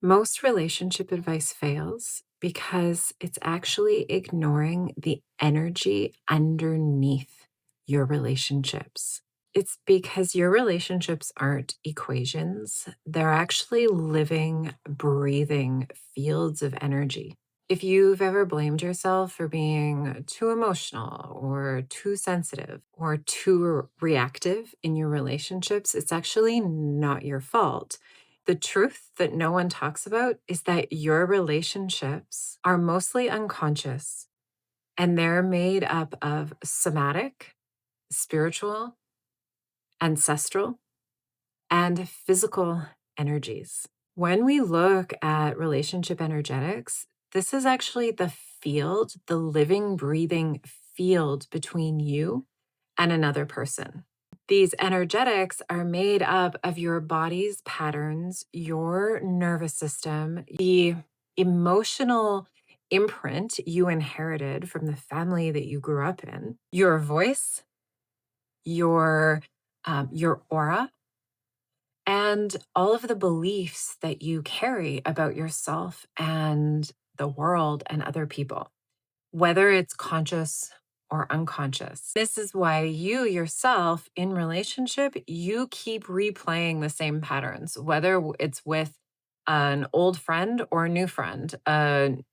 Most relationship advice fails because it's actually ignoring the energy underneath your relationships. It's because your relationships aren't equations, they're actually living, breathing fields of energy. If you've ever blamed yourself for being too emotional or too sensitive or too reactive in your relationships, it's actually not your fault. The truth that no one talks about is that your relationships are mostly unconscious and they're made up of somatic, spiritual, ancestral, and physical energies. When we look at relationship energetics, this is actually the field, the living, breathing field between you and another person. These energetics are made up of your body's patterns, your nervous system, the emotional imprint you inherited from the family that you grew up in, your voice, your aura, and all of the beliefs that you carry about yourself and the world and other people, whether it's conscious or unconscious. This is why you yourself in relationship, you keep replaying the same patterns, whether it's with an old friend or a new friend, an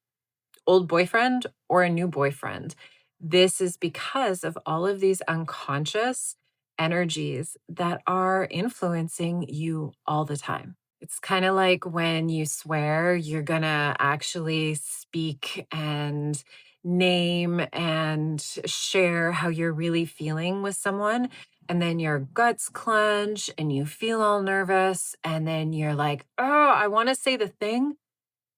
old boyfriend or a new boyfriend. This is because of all of these unconscious energies that are influencing you all the time. It's kind of like when you swear you're going to actually speak and name and share how you're really feeling with someone. And then your guts clench and you feel all nervous. And then you're like, oh, I want to say the thing,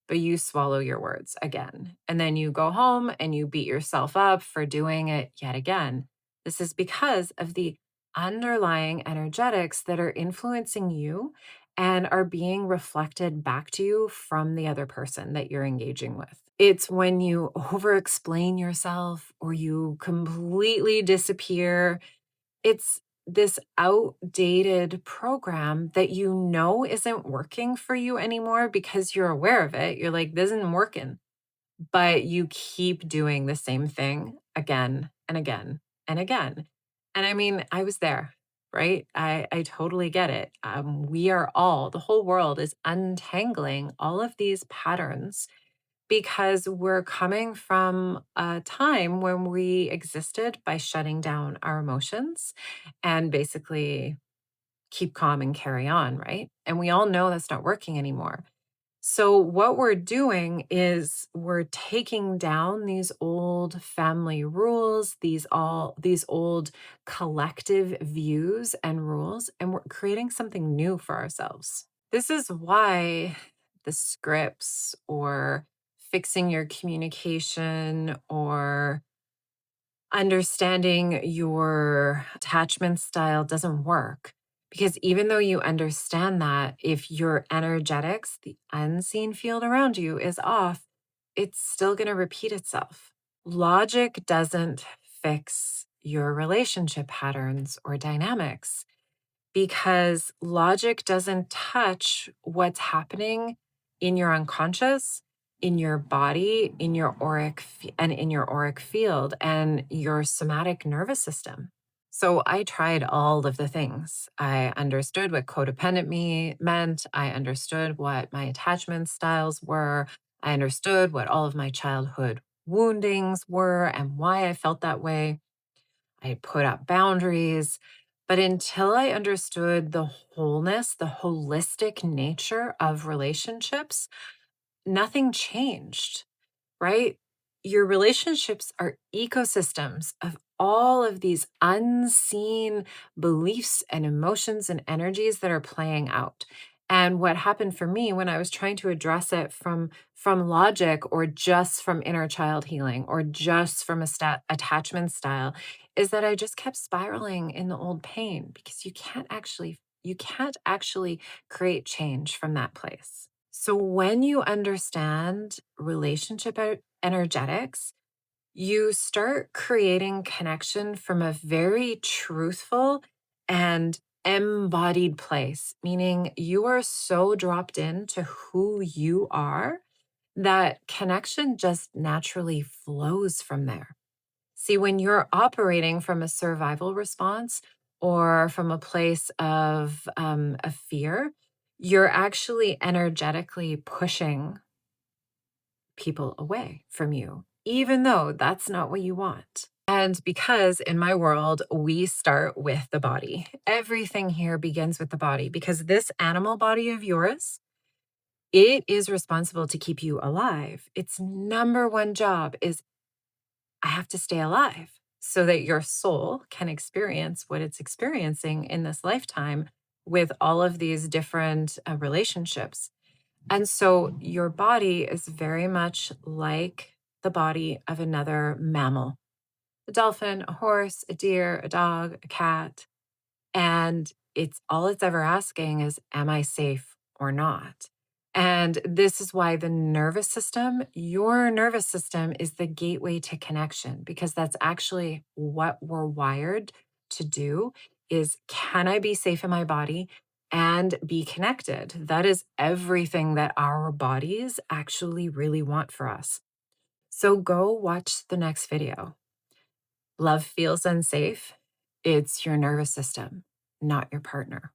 but you swallow your words again. And then you go home and you beat yourself up for doing it yet again. This is because of the underlying energetics that are influencing you and are being reflected back to you from the other person that you're engaging with. It's when you over explain yourself or you completely disappear. It's this outdated program that you know isn't working for you anymore because you're aware of it. You're like, this isn't working, but you keep doing the same thing again and again and again. And I mean, I was there, right? I totally get it. We are all, the whole world is untangling all of these patterns because we're coming from a time when we existed by shutting down our emotions and basically keep calm and carry on, right? And we all know that's not working anymore. So, what we're doing is we're taking down these old family rules, these old collective views and rules, and we're creating something new for ourselves. This is why the scripts or fixing your communication or understanding your attachment style doesn't work. Because even though you understand that, if your energetics, the unseen field around you, is off, it's still going to repeat itself. Logic doesn't fix your relationship patterns or dynamics because logic doesn't touch what's happening in your unconscious, in your body, in your and in your auric field and your somatic nervous system. So I tried all of the things. I understood what codependent me meant. I understood what my attachment styles were. I understood what all of my childhood woundings were and why I felt that way. I put up boundaries. But until I understood the wholeness, the holistic nature of relationships, nothing changed, right? Your relationships are ecosystems of all of these unseen beliefs and emotions and energies that are playing out. And what happened for me when I was trying to address it from logic or just from inner child healing or just from a attachment style is that I just kept spiraling in the old pain because you can't actually create change from that place. So when you understand relationship energetics, you start creating connection from a very truthful and embodied place, meaning you are so dropped into who you are that connection just naturally flows from there. See, when you're operating from a survival response or from a place of fear, you're actually energetically pushing people away from you, even though that's not what you want. And because in my world, we start with the body, everything here begins with the body because this animal body of yours, it is responsible to keep you alive. Its number one job is I have to stay alive so that your soul can experience what it's experiencing in this lifetime with all of these different relationships. And so your body is very much like the body of another mammal, a dolphin, a horse, a deer, a dog, a cat. And it's ever asking is, am I safe or not? And this is why the nervous system, your nervous system is the gateway to connection, because that's actually what we're wired to do is can I be safe in my body and be connected? That is everything that our bodies actually really want for us. So go watch the next video. Love feels unsafe. It's your nervous system, not your partner.